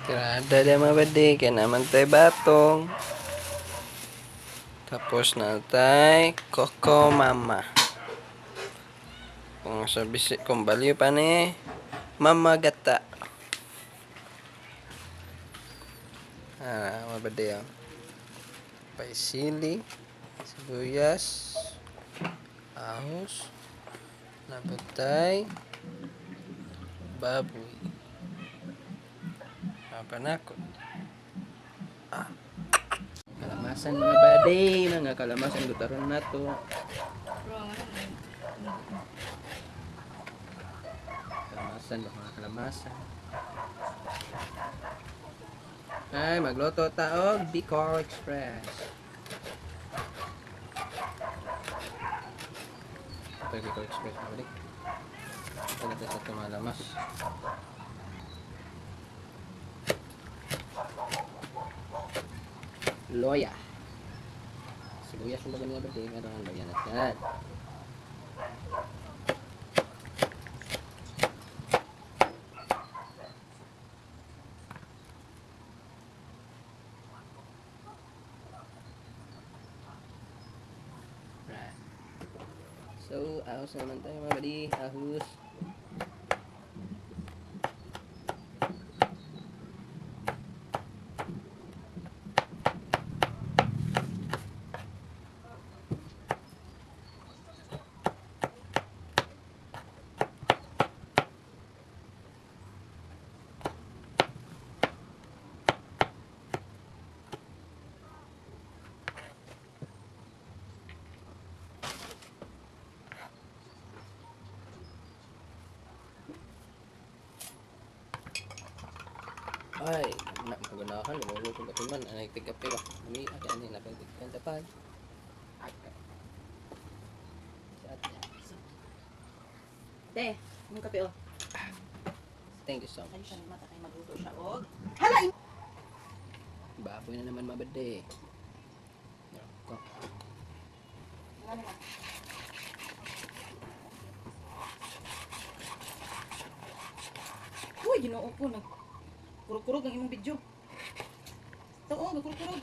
Tirada dia mga badi, kaya naman tayo batong. Tapos na tayo Coco Mama. Kung sabi kung baliw pa ni Mama Gata. Mga badi yung paisili, sibuyas, ahos, napatay, baboy. Panakot. Kalamasan mga badi, mga kalamasan gutaron na to. Kalamasan ba mga kalamasan? Ay, magluto taog Bicol Express. Ito yung Bicol Express mga badi. Ito natin sa tumalamas. Loya. Sibuyas yung bagan nga ba? Meron ang bayan natin. Right. So, ahos naman tayo mga badi. Ahos. Ay, nak magunahan. Lalo kung katuman. Anay tigapir. Kami, ate anay napagtigkan tapad. Te, yung kape o. Thank you so Ay, much. mata kayo magluto siya o. Hala! Baboy na naman mga badi. Ako. Uy, ginoo ko. Kurog-kurog ang imong video. Ito o, nagkurog-kurog.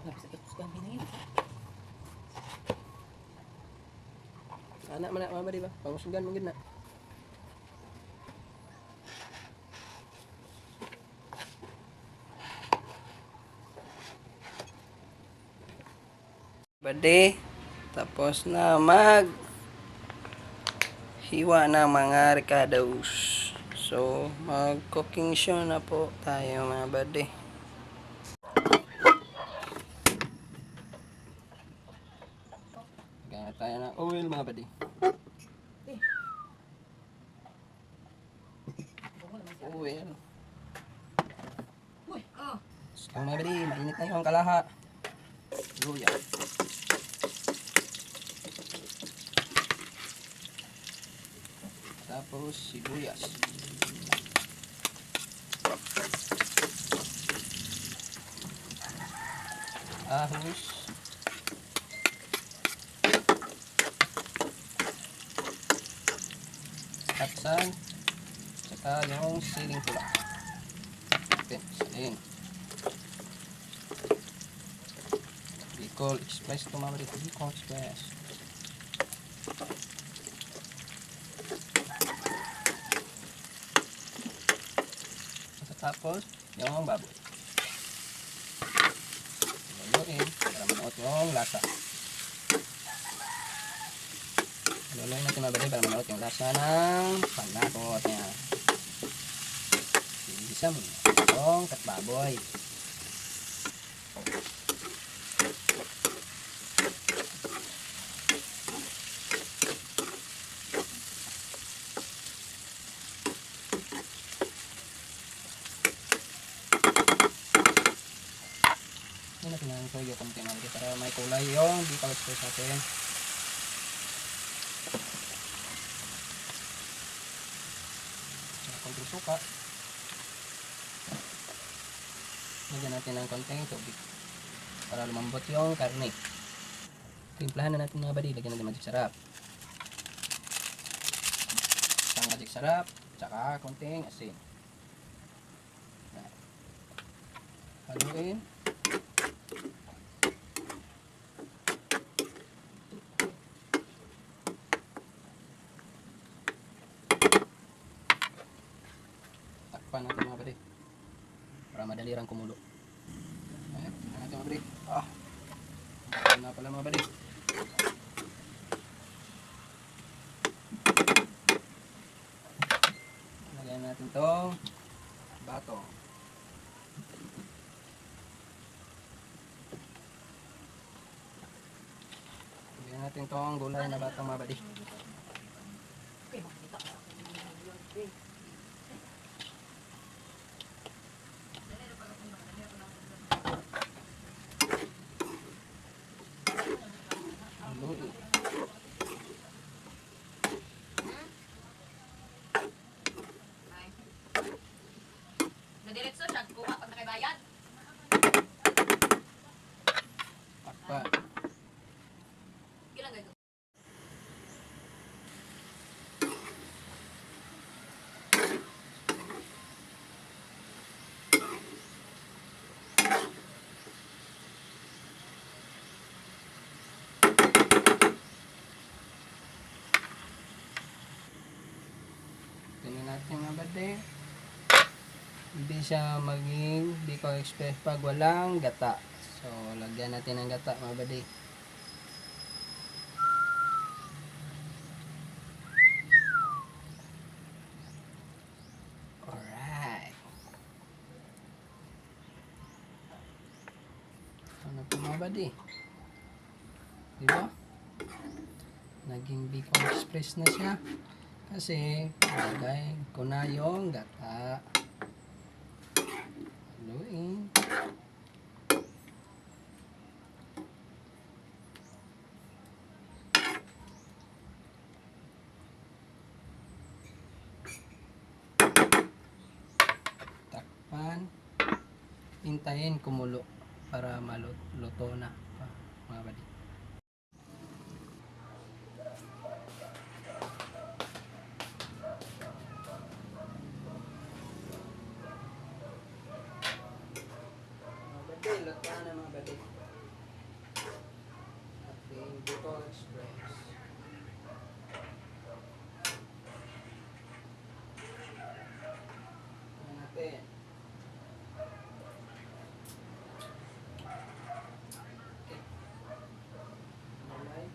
Grabe sa tapos kami na yun. Anak mana mga badi ba? Pangusugan mo gid na. Badi, tapos na hiwa ng mga ricados. So, mag-cooking show na po tayo mga badi. Gaya tayo ng oil mga badi. Oil. Uy, oh. So, mga badi, mainit na yung kalaha. Luya. Tapos sibuyas. Ahos. Katsan. Saka yung siling pula. Okay, siling. Bicol Express ito mga badi. Bicol Express. Tapos, yung baboy. Luluin para manuot yung lasa. Luluin natin mga badi para manuot yung lasa ng panakot niya. Isa mo yung katbaboy. Hindi natin ang soyo konti mga para may kulay yung Bicol Express natin. Konting suka. Lagyan natin ng konting tubig para lumambot yung karne. Timplahan na natin mga badi. Lagyan natin magic sarap. Isang magic sarap, tsaka konting asin. Haluin. Takpan natin mga buddy. Para madali rang kumulo. Ayan, takpan natin mga buddy. Ayan na pala mga buddy. Lagyan natin tong bato. Lagyan natin tong gulay na batong mga buddy. Okay, makita ka. Haluin. Nadiretso siya, kuha pag nakaibayad. Takpan. Kailan ganito? Tingnan natin mga buddy. Hindi siya maging Bicol Express pag walang gata. So, lagyan natin ng gata mga buddy. Alright. Ano po mga buddy? Diba? Naging Bicol Express na siya. Kasi, lagay ko na yung gata. Haluin. Takpan. Hintayin kumulo para maluto na mga buddy. Mga buddy, luto na mga buddy. Ating Bicol Express. Tingnan natin. Gulay.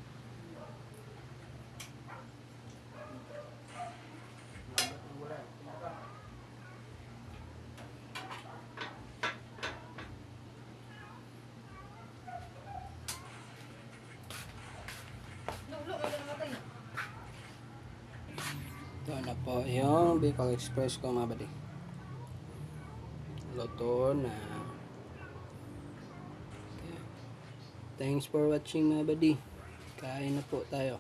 Lambat ng gulay. Tingnan pa. Lulo, may ganun natin. Ito na po yung Bicol Express ko mga buddy. Luto na. Okay. Thanks for watching mga buddy. Kain na po tayo.